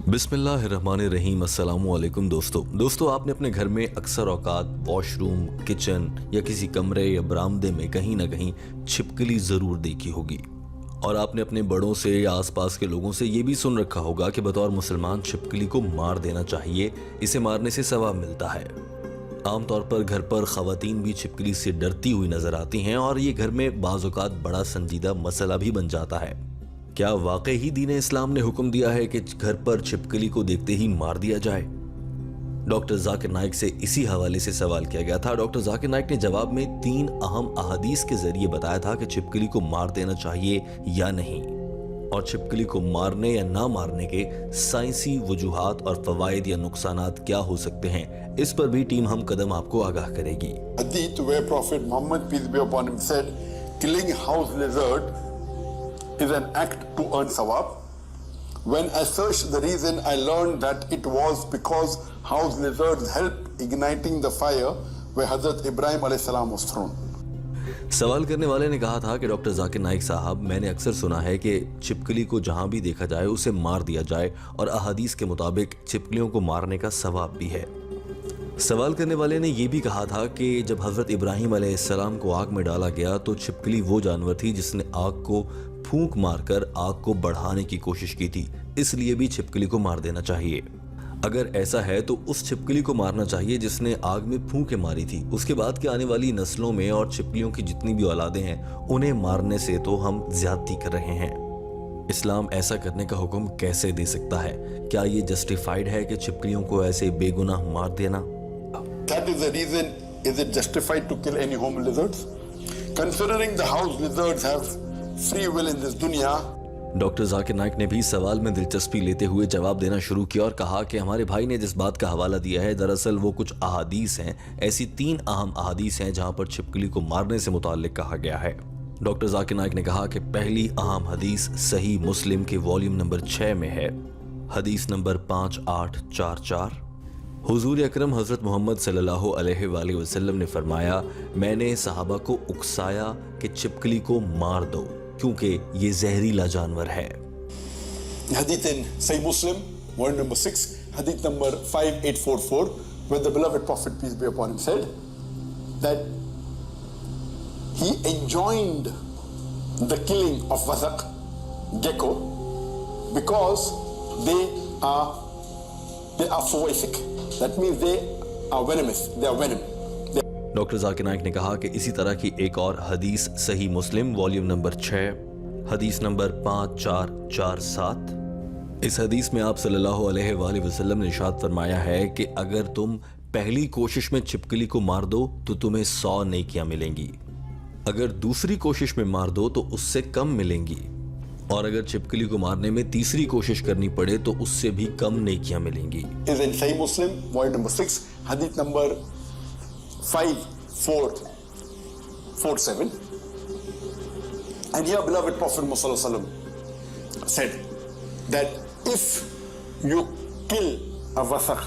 बिस्मिल्लाहिर्रहमानिर्रहीम। अस्सलामु अलैकुम दोस्तों आपने अपने घर में अक्सर औकात वॉशरूम, किचन या किसी कमरे या बरामदे में कहीं ना कहीं छिपकली ज़रूर देखी होगी। और आपने अपने बड़ों से या आसपास के लोगों से ये भी सुन रखा होगा कि बतौर मुसलमान छिपकली को मार देना चाहिए, इसे मारने से सवाब मिलता है। आमतौर पर घर पर ख़वातीन भी छिपकली से डरती हुई नजर आती हैं और ये घर में बाज़ औक़ात बड़ा संजीदा मसला भी बन जाता है। क्या वाकई ही दीन इस्लाम ने हुक्म दिया है कि घर पर छिपकली को देखते ही मार दिया जाए? डॉक्टर जाकिर नाइक से इसी हवाले से सवाल किया गया था। डॉक्टर जाकिर नाइक ने जवाब में 3 अहम अहादीस के जरिए बताया था कि छिपकली को मार देना चाहिए या नहीं, और छिपकली को मारने या ना मारने के साइंसी वजूहात और फवायद या नुकसानात क्या हो सकते हैं, इस पर भी टीम हम कदम आपको आगाह करेगी। Hadith where Prophet Muhammad peace be upon him said, killing house lizard is an act to earn sawab. When I searched the reason, I learned that it was because house lizards help igniting the fire where Hazrat Ibrahim alayhi salam was thrown. सवाल करने वाले ने कहा था कि doctor Zakir Naik साहब, मैंने अक्सर सुना है कि छिपकली को जहां भी देखा जाए उसे मार दिया जाए, और अहादीस के मुताबिक छिपकलियों को मारने का सवाब भी है। सवाल करने वाले ने यह भी कहा था कि जब हजरत इब्राहिम अलैहिस्सलाम को आग में डाला गया तो छिपकली वो जानवर थी जिसने आग को फूंक मारकर आग को बढ़ाने की कोशिश की थी, इसलिए भी छिपकली को मार देना चाहिए। अगर ऐसा है तो उस छिपकली को मारना चाहिए जिसने आग में फूंके मारी थी। उसके बाद के आने वाली नस्लों में और छिपकलियों की जितनी भी औलादें हैं, उन्हें मारने से तो हम ज्यादती कर रहे हैं। इस्लाम ऐसा करने का हुक्म कैसे दे सकता है? क्या ये जस्टिफाइड है कि छिपकलियों को ऐसे बेगुनाह मार देना? That is the reason. Is it justified to kill any home lizards? Considering the house lizards have free will in this dunya. Doctor Zakir Naik ने भी सवाल में दिलचस्पी लेते हुए जवाब देना शुरू किया और कहा कि हमारे भाई ने जिस बात का हवाला दिया है, दरअसल वो कुछ अहादीस हैं। ऐसी 3 अहम अहादीस हैं जहां पर छिपकली को मारने से मुताल्लिक कहा गया है। डॉक्टर जाकिर नाइक ने कहा कि पहली अहम हदीस सही मुस्लिम के वॉल्यूम नंबर 6 में है, हदीस नंबर 5844। हुजूर अकरम हजरत मोहम्मद सल्लल्लाहु अलैहि वसल्लम ने फरमाया, मैंने सहाबा को उकसाया कि छिपकली को मार दो क्योंकि ये जहरीला जानवर है। Hadith in Sahih Muslim, volume number 6, hadith number 5844, where the beloved Prophet peace be upon him said that he enjoined the killing of wasaq, gecko, because they are phoisic. That means they are venomous. They are venom. Doctor Zakir Naik ने कहा कि इसी तरह की एक और हदीस सही मुस्लिम वॉल्यूम नंबर 6, हदीस नंबर 5447। इस हदीस में आप सल्लल्लाहु अलैहि वसल्लम ने इरशाद फरमाया है कि अगर तुम पहली कोशिश में छिपकली को मार दो तो तुम्हें 100 नेकियां मिलेंगी, अगर दूसरी कोशिश में मार दो तो उससे कम मिलेंगी, और अगर छिपकली को मारने में तीसरी कोशिश करनी पड़े तो उससे भी कम नेकियां मिलेंगी। Is in Sahih Muslim, volume number 6, hadith number 5447. And here beloved Prophet Muhammad said that if you kill a wasaq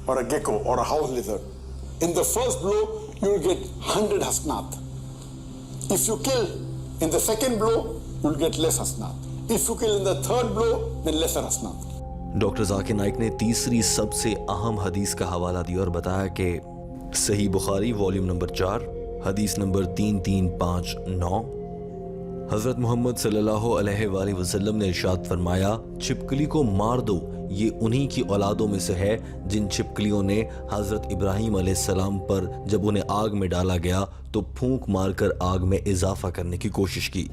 or a gecko or a house lizard, in the first blow you will get 100 hasanat. If you kill in the second blow, you will get less hasanat. If you kill in the third blow, then lesser hasanat. Doctor Zakir Naik ने तीसरी सबसे अहम हदीस का हवाला दिया और बताया कि सही बुखारी वॉल्यूम नंबर 4, हदीस नंबर 3359, हजरत मोहम्मद सल्लल्लाहु अलैहि वसल्लम ने इरशाद फरमाया, छिपकली को मार दो, ये उन्हीं की औलादों में से है जिन छिपकलियों ने हजरत इब्राहिम अलैहिस्सलाम पर जब उन्हें आग में डाला गया तो फूंक मारकर आग में इजाफा करने की कोशिश की।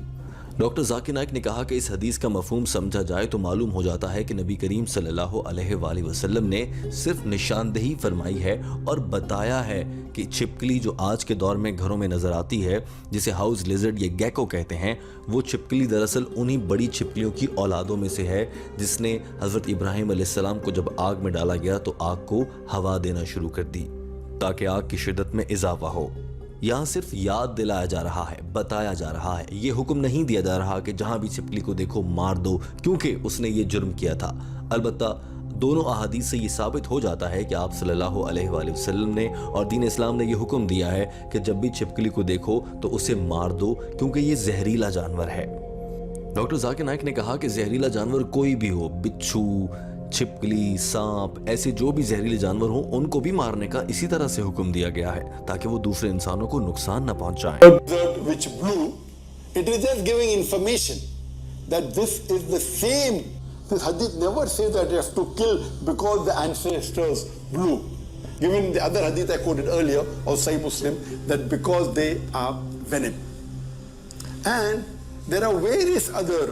डॉक्टर जाकिर नाइक ने कहा कि इस हदीस का मफहूम समझा जाए तो मालूम हो जाता है कि नबी करीम सल्लल्लाहु अलैहि वसल्लम ने सिर्फ निशानदेही फरमाई है और बताया है कि छिपकली जो आज के दौर में घरों में नजर आती है, जिसे हाउस लिजर्ड या गैको कहते हैं, वो छिपकली दरअसल उन्हीं बड़ी छिपकलियों की औलादों में से है जिसने हजरत इब्राहिम अलैहिस्सलाम को जब आग में डाला गया तो आग को हवा देना शुरू कर दी ताकि आग की शिद्दत में इजाफा हो। यहाँ सिर्फ याद दिलाया जा रहा है, बताया जा रहा है, ये हुक्म नहीं दिया जा रहा कि जहां भी छिपकली को देखो मार दो क्योंकि उसने ये जुर्म किया था। अलबत्ता दोनों अहादीस से ये साबित हो जाता है कि आप सल्लल्लाहु अलैहि वसल्लम ने और दीन इस्लाम ने ये हुक्म दिया है कि जब भी छिपकली को देखो तो उसे मार दो क्योंकि ये जहरीला जानवर है। डॉक्टर जाकिर नाइक ने कहा कि जहरीला जानवर कोई भी हो, बिच्छू, छिपकली, सांप, ऐसे जो भी जहरीले जानवर हों उनको भी मारने का इसी तरह से हुक्म दिया गया है ताकि वो दूसरे इंसानों को नुकसान न पहुंचाएं। Lizard which blew, it is just giving information that this is the same. This hadith never says that you have to kill because the ancestors blew. Given the other hadith I quoted earlier of Sahih Muslim, that because they are venom. And there are various other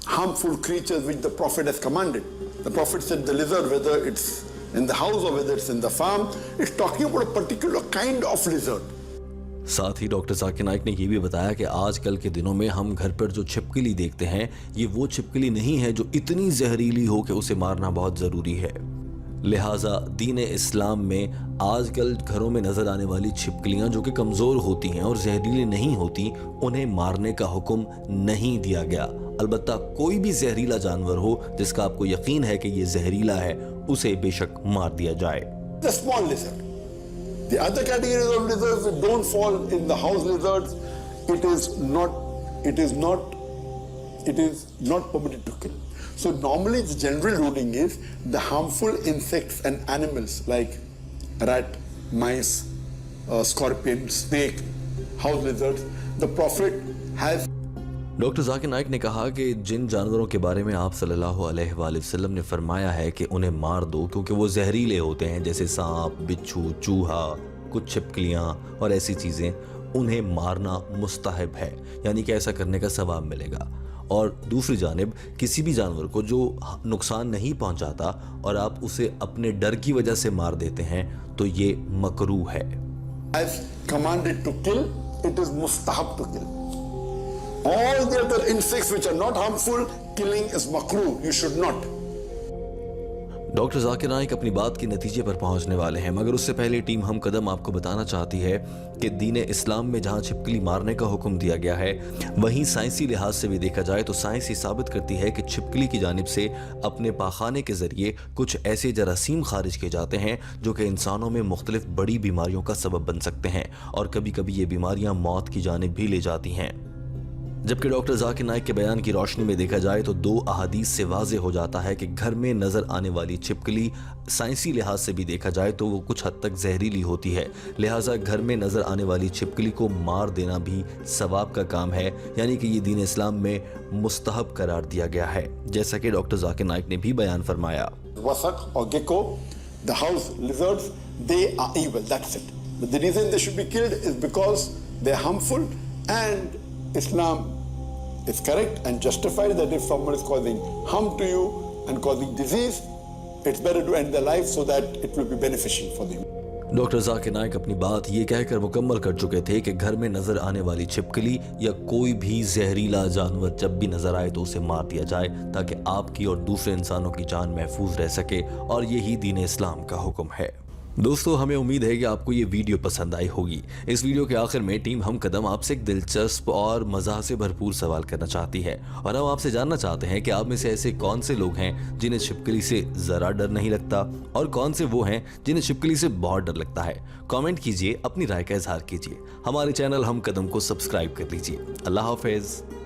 harmful creatures which the Prophet has commanded. The Prophet said the lizard, whether it's in the house or whether it's in the farm, it's talking about a particular kind of lizard. साथ ही doctor Zakir Naik ने ये भी बताया कि आजकल के दिनों में हम घर पर जो छिपकली देखते हैं ये वो छिपकली नहीं है जो इतनी जहरीली हो कि उसे मारना बहुत ज़रूरी है। लिहाजा दीन इस्लाम में आजकल घरों में नज़र आने वाली छिपकलियां जो कि कमज़ोर होती हैं और जहरीली नहीं होती, उन्हें मारने का हुक्म नहीं दिया गया। अलबत्ता कोई भी जहरीला जानवर हो जिसका आपको यकीन है कि ये जहरीला है, उसे बेशक मार दिया जाए। The small lizard. The other categories of lizards that don't fall in the house lizards, it is not permitted to kill. So normally the general ruling is the harmful insects and animals like rat, mice, scorpion, snake, house lizards, the Prophet has. Doctor Zakir Naik ने कहा कि जिन जानवरों के बारे में आप सल्लल्लाहु अलैहि वसल्लम ने फरमाया है कि उन्हें मार दो क्योंकि वो जहरीले होते हैं, जैसे सांप, बिच्छू, चूहा, कुछ छिपकलियां और ऐसी चीज़ें, उन्हें मारना मुस्तहब है, यानी कि ऐसा करने का सवाब मिलेगा। और दूसरी जानिब किसी भी जानवर को जो नुकसान नहीं पहुंचाता और आप उसे अपने डर की वजह से मार देते हैं तो ये मकरूह है। As commanded to kill, it is mustahab to kill. All the other insects which are not harmful, killing is makruh. You should not. Doctor Zakir Naik अपनी बात के नतीजे पर पहुंचने वाले हैं, मगर उससे पहले टीम हम कदम आपको बताना चाहती है कि दीन इस्लाम में जहां छिपकली मारने का हुक्म दिया गया है, वहीं साइंसी लिहाज से भी देखा जाए तो साइंस ही साबित करती है कि छिपकली की जानिब से अपने पाखाने के जरिए कुछ ऐसे जरासीम खारिज किए जाते हैं जो कि इंसानों में मुख्तलिफ बड़ी बीमारियों का सबब बन सकते हैं और कभी कभी ये बीमारियां मौत की जानिब भी ले जाती हैं। जबकि डॉक्टर जाकिर नाइक के बयान की रोशनी में देखा जाए तो दो अहादीस से वाज़े हो जाता है कि घर में नज़र आने वाली छिपकली साइंसी लिहाज से भी देखा जाए तो वो कुछ हद तक जहरीली होती है, लिहाजा घर में नज़र आने वाली छिपकली को मार देना भी सवाब का काम है, यानी कि ये दीन इस्लाम में मुस्तहब करार दिया गया है, जैसा कि डॉक्टर जाकिर नाइक ने भी बयान फरमाया। Wasak or gecko, the house lizards, they are evil, that's it. But the reason they should be killed is because they are harmful, and Islam is correct and justified that if someone is causing harm to you and causing disease, it's better to end their life so that it will be beneficial for them. Doctor Zakir Naik अपनी बात ये कहकर मुकम्मल कर चुके थे कि घर में नजर आने वाली छिपकली या कोई भी जहरीला जानवर जब भी नजर आए तो उसे मार दिया जाए ताकि आपकी और दूसरे इंसानों की जान महफूज रह सके, और यही दीन इस्लाम का हुक्म है। दोस्तों, हमें उम्मीद है कि आपको ये वीडियो पसंद आई होगी। इस वीडियो के आखिर में टीम हम कदम आपसे एक दिलचस्प और मज़ा से भरपूर सवाल करना चाहती है, और हम आपसे जानना चाहते हैं कि आप में से ऐसे कौन से लोग हैं जिन्हें छिपकली से ज़रा डर नहीं लगता और कौन से वो हैं जिन्हें छिपकली से बहुत डर लगता है। कमेंट कीजिए, अपनी राय का इजहार कीजिए। हमारे चैनल हम कदम को सब्सक्राइब कर लीजिए। अल्लाह हाफिज़।